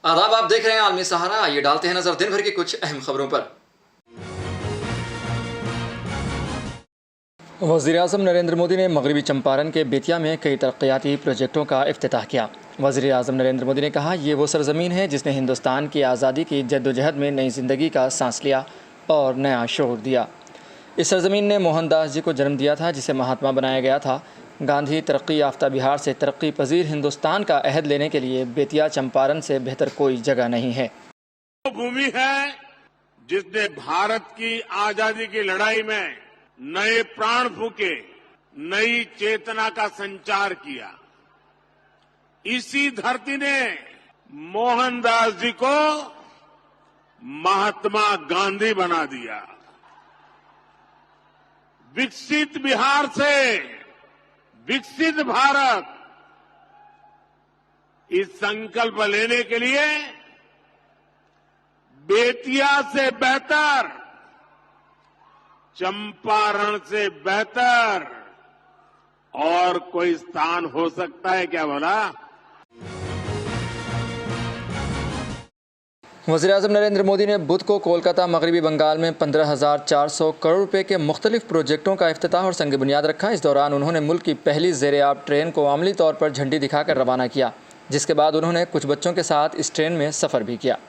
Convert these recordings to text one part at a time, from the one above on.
आदाब, आप देख रहे हैं आलमी सहारा। आइए डालते हैं नजर दिन भर की कुछ अहम खबरों पर। वज़ीर-ए-आज़म नरेंद्र मोदी ने मगरबी चंपारण के बेतिया में कई तरक्याती प्रोजेक्टों का इफ्तिताह किया। वज़ीर-ए-आज़म नरेंद्र मोदी ने कहा, ये वो सरजमीन है जिसने हिंदुस्तान की आज़ादी की जद्दोजहद में नई ज़िंदगी का सांस लिया और नया शोर दिया। इस सरजमीन ने मोहनदास जी को जन्म दिया था, जिसे महात्मा बनाया गया था। गांधी तरक्की याफ्ता बिहार से तरक्की पजीर हिंदुस्तान का अहद लेने के लिए बेतिया चंपारण से बेहतर कोई जगह नहीं है। वो भूमि है जिसने भारत की आजादी की लड़ाई में नए प्राण फूके, नई चेतना का संचार किया। इसी धरती ने मोहनदास जी को महात्मा गांधी बना दिया। विकसित बिहार से विकसित भारत, इस संकल्प लेने के लिए बेतिया से बेहतर, चंपारण से बेहतर और कोई स्थान हो सकता है क्या बोला? वज़ीर-ए-आज़म नरेंद्र मोदी ने बुध को कोलकाता मगरबी बंगाल में 15,400 करोड़ रुपए के मुख्तलिफ प्रोजेक्टों का इफ्तिताह और संग बुनियाद रखा। इस दौरान उन्होंने मुल्क की पहली ज़ेर-ए-आब ट्रेन को अमली तौर पर झंडी दिखाकर रवाना किया, जिसके बाद उन्होंने कुछ बच्चों के साथ इस ट्रेन में सफ़र भी किया।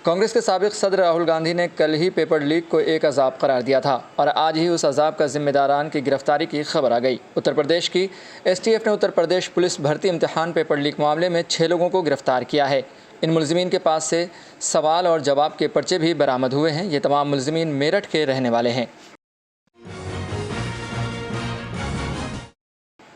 कांग्रेस के साबिक सदर राहुल गांधी ने कल ही पेपर लीक को एक अजाब करार दिया था और आज ही उस अजाब का जिम्मेदारान की गिरफ्तारी की खबर आ गई। उत्तर प्रदेश की STF ने उत्तर प्रदेश पुलिस भर्ती इम्तिहान पेपर लीक मामले में 6 लोगों को गिरफ्तार किया है। इन मुलजिमीन के पास से सवाल और जवाब के पर्चे भी बरामद हुए हैं। ये तमाम मुलजिमीन मेरठ के रहने वाले हैं।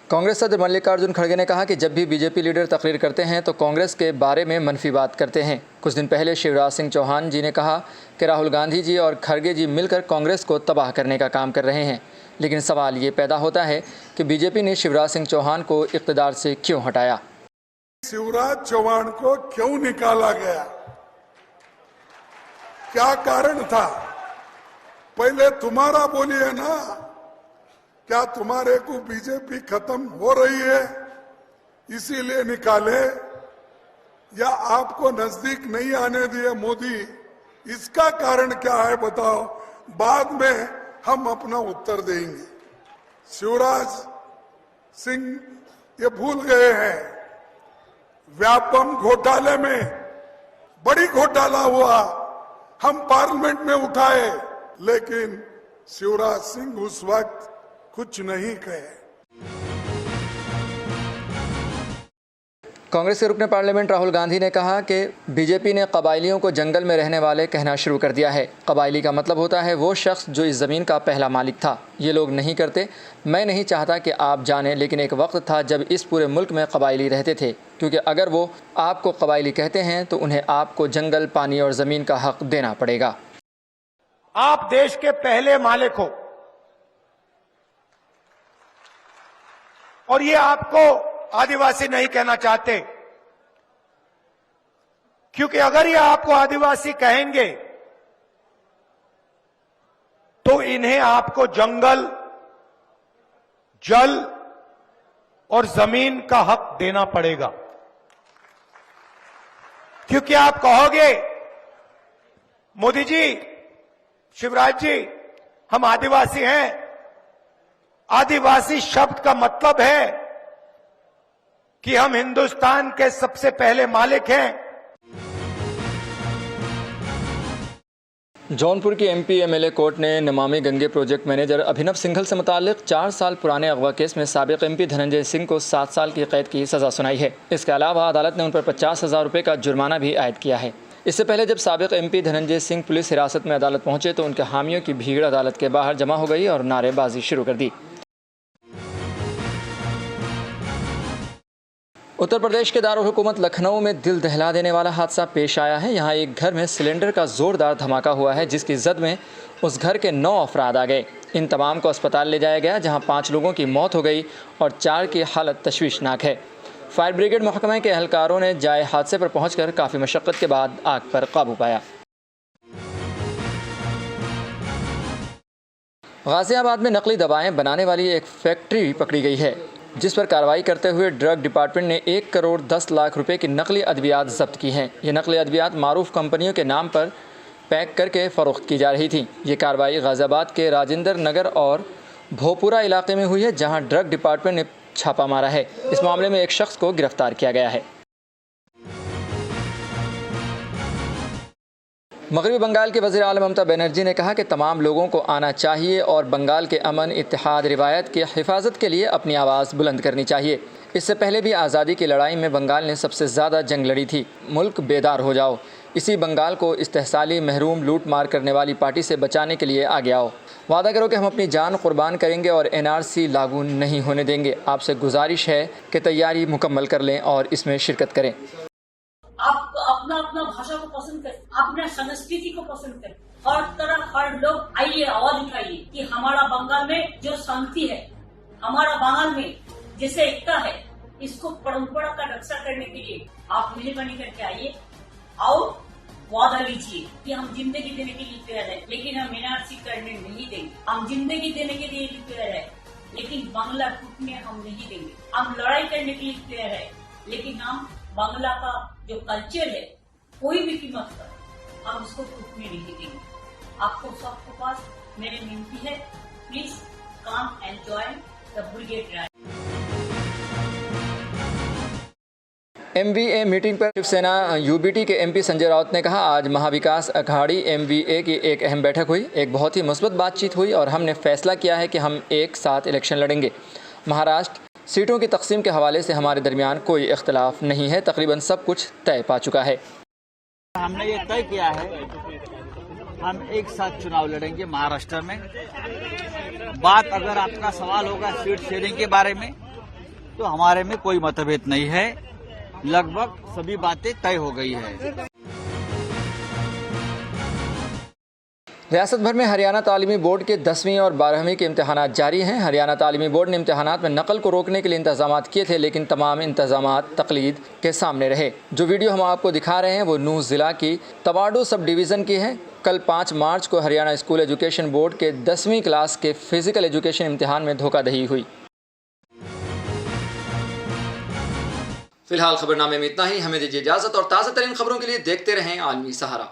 कांग्रेस सदर मल्लिकार्जुन खड़गे ने कहा कि जब भी बीजेपी लीडर तकरीर करते हैं तो कांग्रेस के बारे में मनफी बात करते हैं। कुछ दिन पहले शिवराज सिंह चौहान जी ने कहा कि राहुल गांधी जी और खड़गे जी मिलकर कांग्रेस को तबाह करने का काम कर रहे हैं। लेकिन सवाल ये पैदा होता है कि बीजेपी ने शिवराज सिंह चौहान को इक़्तिदार से क्यों हटाया? शिवराज चौहान को क्यों निकाला गया? क्या कारण था? पहले तुम्हारा बोलिए ना। क्या तुम्हारे को बीजेपी खत्म हो रही है इसीलिए निकाले, या आपको नजदीक नहीं आने दिए मोदी? इसका कारण क्या है बताओ, बाद में हम अपना उत्तर देंगे। शिवराज सिंह ये भूल गए हैं, व्यापम घोटाले में बड़ी घोटाला हुआ, हम पार्लियामेंट में उठाए, लेकिन शिवराज सिंह उस वक्त कुछ नहीं कहे। कांग्रेस के रुकने पार्लियामेंट राहुल गांधी ने कहा कि बीजेपी ने कबायलियों को जंगल में रहने वाले कहना शुरू कर दिया है। कबायली का मतलब होता है वो शख्स जो इस ज़मीन का पहला मालिक था। ये लोग नहीं करते। मैं नहीं चाहता कि आप जानें, लेकिन एक वक्त था जब इस पूरे मुल्क में कबायली रहते थे, क्योंकि अगर वो आपको कबायली कहते हैं तो उन्हें आपको जंगल, पानी और ज़मीन का हक देना पड़ेगा। आप देश के पहले मालिक हो और ये आपको आदिवासी नहीं कहना चाहते, क्योंकि अगर ये आपको आदिवासी कहेंगे तो इन्हें आपको जंगल, जल और जमीन का हक देना पड़ेगा। क्योंकि आप कहोगे मोदी जी, शिवराज जी, हम आदिवासी हैं। आदिवासी शब्द का मतलब है कि हम हिंदुस्तान के सबसे पहले मालिक हैं। जौनपुर की MP MLA कोर्ट ने नमामि गंगे प्रोजेक्ट मैनेजर अभिनव सिंघल से मुताल्लिक 4 साल पुराने अगवा केस में साबिक MP धनंजय सिंह को 7 साल की कैद की सज़ा सुनाई है। इसके अलावा अदालत ने उन पर 50,000 रुपये का जुर्माना भी आयद किया है। इससे पहले जब साबिक MP धनंजय सिंह पुलिस हिरासत में अदालत पहुंचे तो उनके हामियों की भीड़ अदालत के बाहर जमा हो गई और नारेबाजी शुरू कर दी। उत्तर प्रदेश के दारुल हुकूमत लखनऊ में दिल दहला देने वाला हादसा पेश आया है। यहाँ एक घर में सिलेंडर का जोरदार धमाका हुआ है, जिसकी जद में उस घर के 9 अफराद आ गए। इन तमाम को अस्पताल ले जाया गया, जहाँ 5 लोगों की मौत हो गई और 4 की हालत तशवीशनाक है। फायर ब्रिगेड महकमे के एहलकारों ने जाए हादसे पर पहुंचकर काफ़ी मशक्क़त के बाद आग पर काबू पाया। गाज़ियाबाद में नकली दवाएं बनाने वाली एक फैक्ट्री पकड़ी गई है। जिस पर कार्रवाई करते हुए ड्रग डिपार्टमेंट ने 1 करोड़ 10 लाख रुपए की नकली अद्वियात जब्त की हैं। ये नकली अद्वियात मारूफ कंपनियों के नाम पर पैक करके फ़रोख्त की जा रही थी। ये कार्रवाई गाज़ियाबाद के राजेंद्र नगर और भोपुरा इलाके में हुई है, जहां ड्रग डिपार्टमेंट ने छापा मारा है। इस मामले में एक शख्स को गिरफ्तार किया गया है। मगरबी बंगाल के वज़ीर आला ममता बनर्जी ने कहा कि तमाम लोगों को आना चाहिए और बंगाल के अमन, इत्तेहाद, रिवायत की हिफाजत के लिए अपनी आवाज़ बुलंद करनी चाहिए। इससे पहले भी आज़ादी की लड़ाई में बंगाल ने सबसे ज़्यादा जंग लड़ी थी। मुल्क बेदार हो जाओ, इसी बंगाल को इस्तेहसाली, महरूम, लूट मार करने वाली पार्टी से बचाने के लिए आगे आओ। वादा करो कि हम अपनी जान कुर्बान करेंगे और NRC लागू नहीं होने देंगे। आपसे गुजारिश है कि तैयारी मुकम्मल कर लें और इसमें शिरकत करें। आप अपना अपना भाषा को पसंद करें, अपने संस्कृति को पसंद करें। हर तरह हर लोग आइए, आवाज उठाइए कि हमारा बंगाल में जो शांति है, हमारा बंगाल में जैसे एकता है, इसको परंपरा का रक्षा करने के लिए आप मेहरबानी करके आइए और वादा लीजिए कि हम जिंदगी देने के लिए तैयार है, लेकिन हम NRC करने नहीं देंगे। हम जिंदगी देने के लिए तैयार है, लेकिन बांग्ला टूटने हम नहीं देंगे। हम लड़ाई करने के लिए तैयार है, लेकिन हम बांग्ला का जो कल्चर है, कोई भी कीमत पर हम उसको टूटने नहीं देंगे। आपको सबके पास मेरी विनती है, please come and join the brigade rally. MVA meeting पर शिवसेना UBT के MP संजय राउत ने कहा, आज महाविकास अघाड़ी MVA की एक अहम बैठक हुई। एक बहुत ही मुस्बत बातचीत हुई और हमने फैसला किया है कि हम एक साथ इलेक्शन लड़ेंगे। महाराष्ट्र सीटों की तकसीम के हवाले से हमारे दरमियान कोई इख्तलाफ नहीं है। तकरीबन सब कुछ तय पा चुका है। हमने ये तय किया है, हम एक साथ चुनाव लड़ेंगे महाराष्ट्र में। बात अगर आपका सवाल होगा सीट शेयरिंग के बारे में, तो हमारे में कोई मतभेद नहीं है। लगभग सभी बातें तय हो गई है। रियासत भर में हरियाणा तालीमी बोर्ड के 10वीं और 12वीं के इम्तहानात जारी हैं। हरियाणा तालीमी बोर्ड ने इम्तहानात में नकल को रोकने के लिए इंतजामात किए थे, लेकिन तमाम इंतजामात तकलीद के सामने रहे। जो वीडियो हम आपको दिखा रहे हैं वो नूह ज़िला की तवाडो सब डिवीज़न की है। कल 5 मार्च को हरियाणा स्कूल एजुकेशन बोर्ड के 10वीं क्लास के फिजिकल एजुकेशन इम्तहान में धोखाधड़ी हुई। फिलहाल खबरनामे में इतना ही। हमें दीजिए इजाज़त और ताज़ा तरीन खबरों के लिए देखते रहें आलमी सहारा।